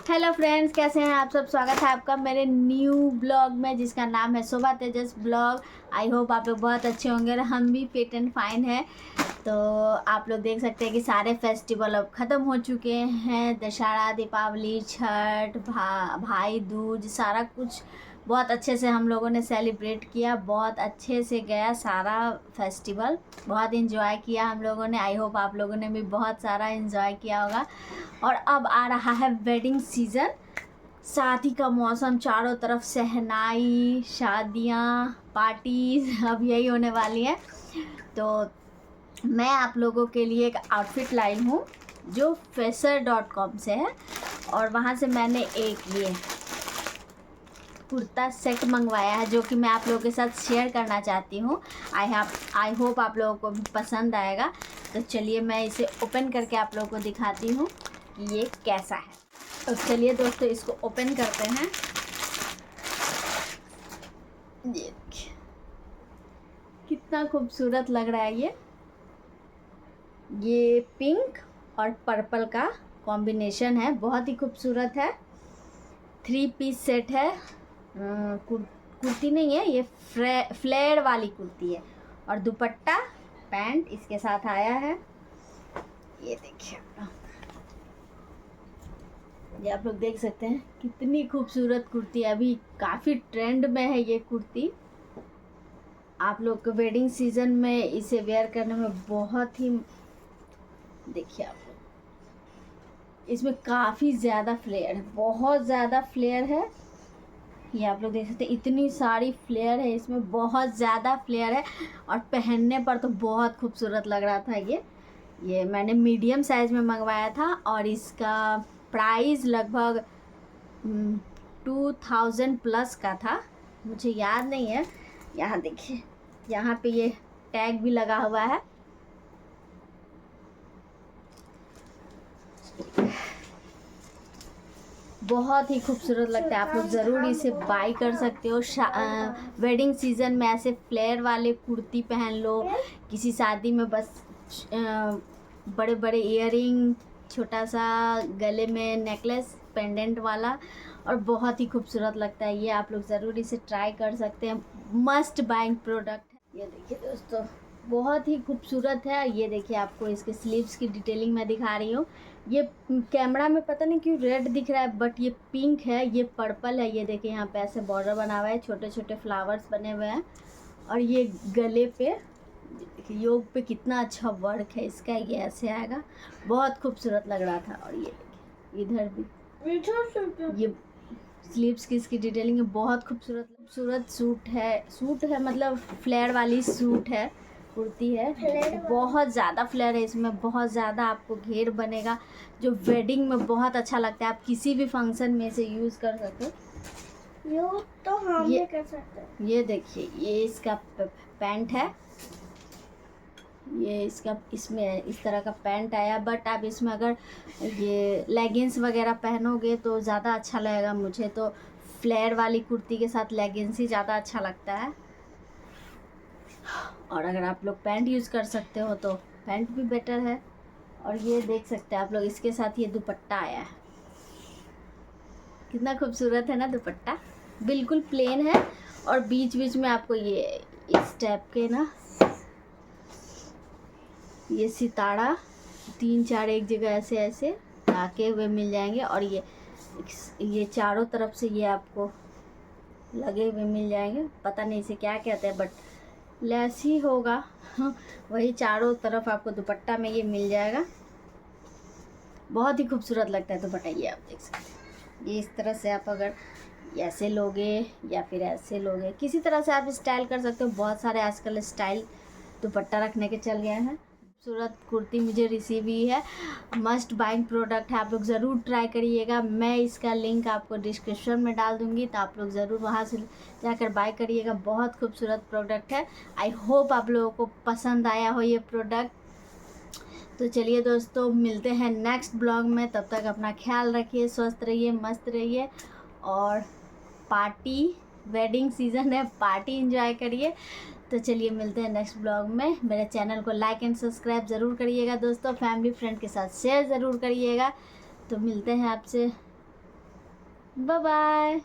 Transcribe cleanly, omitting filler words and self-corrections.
Hello friends, कैसे हैं आप सब। स्वागत है आपका मेरे न्यू ब्लॉग में जिसका नाम है शोभा तेजस ब्लॉग। आई होप आप लोग बहुत अच्छे होंगे और हम भी फिट एंड फाइन है। तो आप लोग देख सकते हैं कि सारे फेस्टिवल अब ख़त्म हो चुके हैं। दशहरा, दीपावली, छठ, भाई दूज, सारा कुछ बहुत अच्छे से हम लोगों ने सेलिब्रेट किया। बहुत अच्छे से गया सारा फेस्टिवल, बहुत इन्जॉय किया हम लोगों ने। आई होप आप लोगों ने भी बहुत सारा इन्जॉय किया होगा। और अब आ रहा है वेडिंग सीज़न, शादी का मौसम, चारों तरफ शहनाई, शादियाँ, पार्टीज अब यही होने वाली है। तो मैं आप लोगों के लिए एक आउटफिट लाई हूँ जो Fashion.com से है, और वहाँ से मैंने एक ये कुर्ता सेट मंगवाया है जो कि मैं आप लोगों के साथ शेयर करना चाहती हूँ। आई होप आप लोगों को भी पसंद आएगा। तो चलिए मैं इसे ओपन करके आप लोगों को दिखाती हूँ कि ये कैसा है। तो चलिए दोस्तों इसको ओपन करते हैं। ये देखिए कितना खूबसूरत लग रहा है। ये पिंक और पर्पल का कॉम्बिनेशन है, बहुत ही खूबसूरत है। 3 पीस सेट है। कुर्ती नहीं है ये, फ्लेयर वाली कुर्ती है। और दुपट्टा पैंट इसके साथ आया है। ये देखिए ये आप लोग देख सकते हैं कितनी खूबसूरत कुर्ती है। अभी काफ़ी ट्रेंड में है ये कुर्ती। आप लोग को वेडिंग सीजन में इसे वेयर करने में बहुत ही, देखिए आप लोग इसमें काफ़ी ज़्यादा फ्लेयर है, बहुत ज़्यादा फ्लेयर है। ये आप लोग देख सकते हैं इतनी सारी फ्लेयर है इसमें, बहुत ज़्यादा फ्लेयर है। और पहनने पर तो बहुत खूबसूरत लग रहा था। ये मैंने मीडियम साइज़ में मंगवाया था और इसका प्राइस लगभग 2000 प्लस का था, मुझे याद नहीं है। यहाँ देखिए, यहाँ पे ये टैग भी लगा हुआ है। बहुत ही खूबसूरत लगता है, आप लोग ज़रूर इसे बाई कर सकते हो। वेडिंग सीज़न में ऐसे फ्लेयर वाले कुर्ती पहन लो, किसी शादी में बस बड़े बड़े इयररिंग, छोटा सा गले में नेकलेस पेंडेंट वाला, और बहुत ही खूबसूरत लगता है। ये आप लोग ज़रूर इसे ट्राई कर सकते हैं, मस्ट बाइंग प्रोडक्ट है। ये देखिए दोस्तों बहुत ही खूबसूरत है। ये देखिए आपको इसके स्लीव्स की डिटेलिंग मैं दिखा रही हूँ। ये कैमरा में पता नहीं क्यों रेड दिख रहा है, बट ये पिंक है, ये पर्पल है। ये देखिए यहाँ पे ऐसे बॉर्डर बना हुआ है, छोटे छोटे फ्लावर्स बने हुए हैं। और ये गले पे योग पे कितना अच्छा वर्क है इसका, ये ऐसे आएगा, बहुत खूबसूरत लग रहा था। और ये देखिए इधर भी ये स्लीव्स की इसकी डिटेलिंग है, बहुत खूबसूरत सूट है मतलब फ्लेयर वाली सूट है, कुर्ती है। बहुत ज़्यादा फ्लेयर है इसमें, बहुत ज़्यादा आपको घेर बनेगा जो वेडिंग में बहुत अच्छा लगता है। आप किसी भी फंक्शन में इसे यूज़ कर सकते हो। तो हम भी कर सकते हैं। ये देखिए ये इसका पैंट है, ये इसमें इस तरह का पैंट आया। बट आप इसमें अगर ये लेगिंग्स वगैरह पहनोगे तो ज़्यादा अच्छा लगेगा। मुझे तो फ्लेयर वाली कुर्ती के साथ लेगिंग्स ही ज़्यादा अच्छा लगता है। और अगर आप लोग पैंट यूज़ कर सकते हो तो पैंट भी बेटर है। और ये देख सकते हैं आप लोग इसके साथ ये दुपट्टा आया है, कितना खूबसूरत है ना दुपट्टा। बिल्कुल प्लेन है और बीच बीच में आपको ये इस टाइप के ना ये सितारा 3-4 एक जगह ऐसे ऐसे लाके हुए मिल जाएंगे। और ये चारों तरफ से ये आपको लगे हुए मिल जाएंगे। पता नहीं इसे क्या कहते हैं, बट लेस ही होगा वही चारों तरफ आपको दुपट्टा में ये मिल जाएगा। बहुत ही खूबसूरत लगता है दुपट्टा, ये आप देख सकते हैं। ये इस तरह से आप अगर ऐसे लोगे या फिर ऐसे लोगे, किसी तरह से आप स्टाइल कर सकते हो। बहुत सारे आजकल स्टाइल दुपट्टा रखने के चल गए हैं। खूबसूरत कुर्ती मुझे रिसीव हुई है, मस्ट बाइंग प्रोडक्ट है, आप लोग ज़रूर ट्राई करिएगा। मैं इसका लिंक आपको डिस्क्रिप्शन में डाल दूँगी, तो आप लोग ज़रूर वहाँ से जाकर बाय करिएगा। बहुत खूबसूरत प्रोडक्ट है। आई होप आप लोगों को पसंद आया हो ये प्रोडक्ट। तो चलिए दोस्तों मिलते हैं नेक्स्ट ब्लॉग में, तब तक अपना ख्याल रखिए, स्वस्थ रहिए, मस्त रहिए। और पार्टी, वेडिंग सीज़न है, पार्टी एंजॉय करिए। तो चलिए मिलते हैं नेक्स्ट ब्लॉग में। मेरे चैनल को लाइक एंड सब्सक्राइब ज़रूर करिएगा दोस्तों, फैमिली फ्रेंड के साथ शेयर ज़रूर करिएगा। तो मिलते हैं आपसे बाय बाय।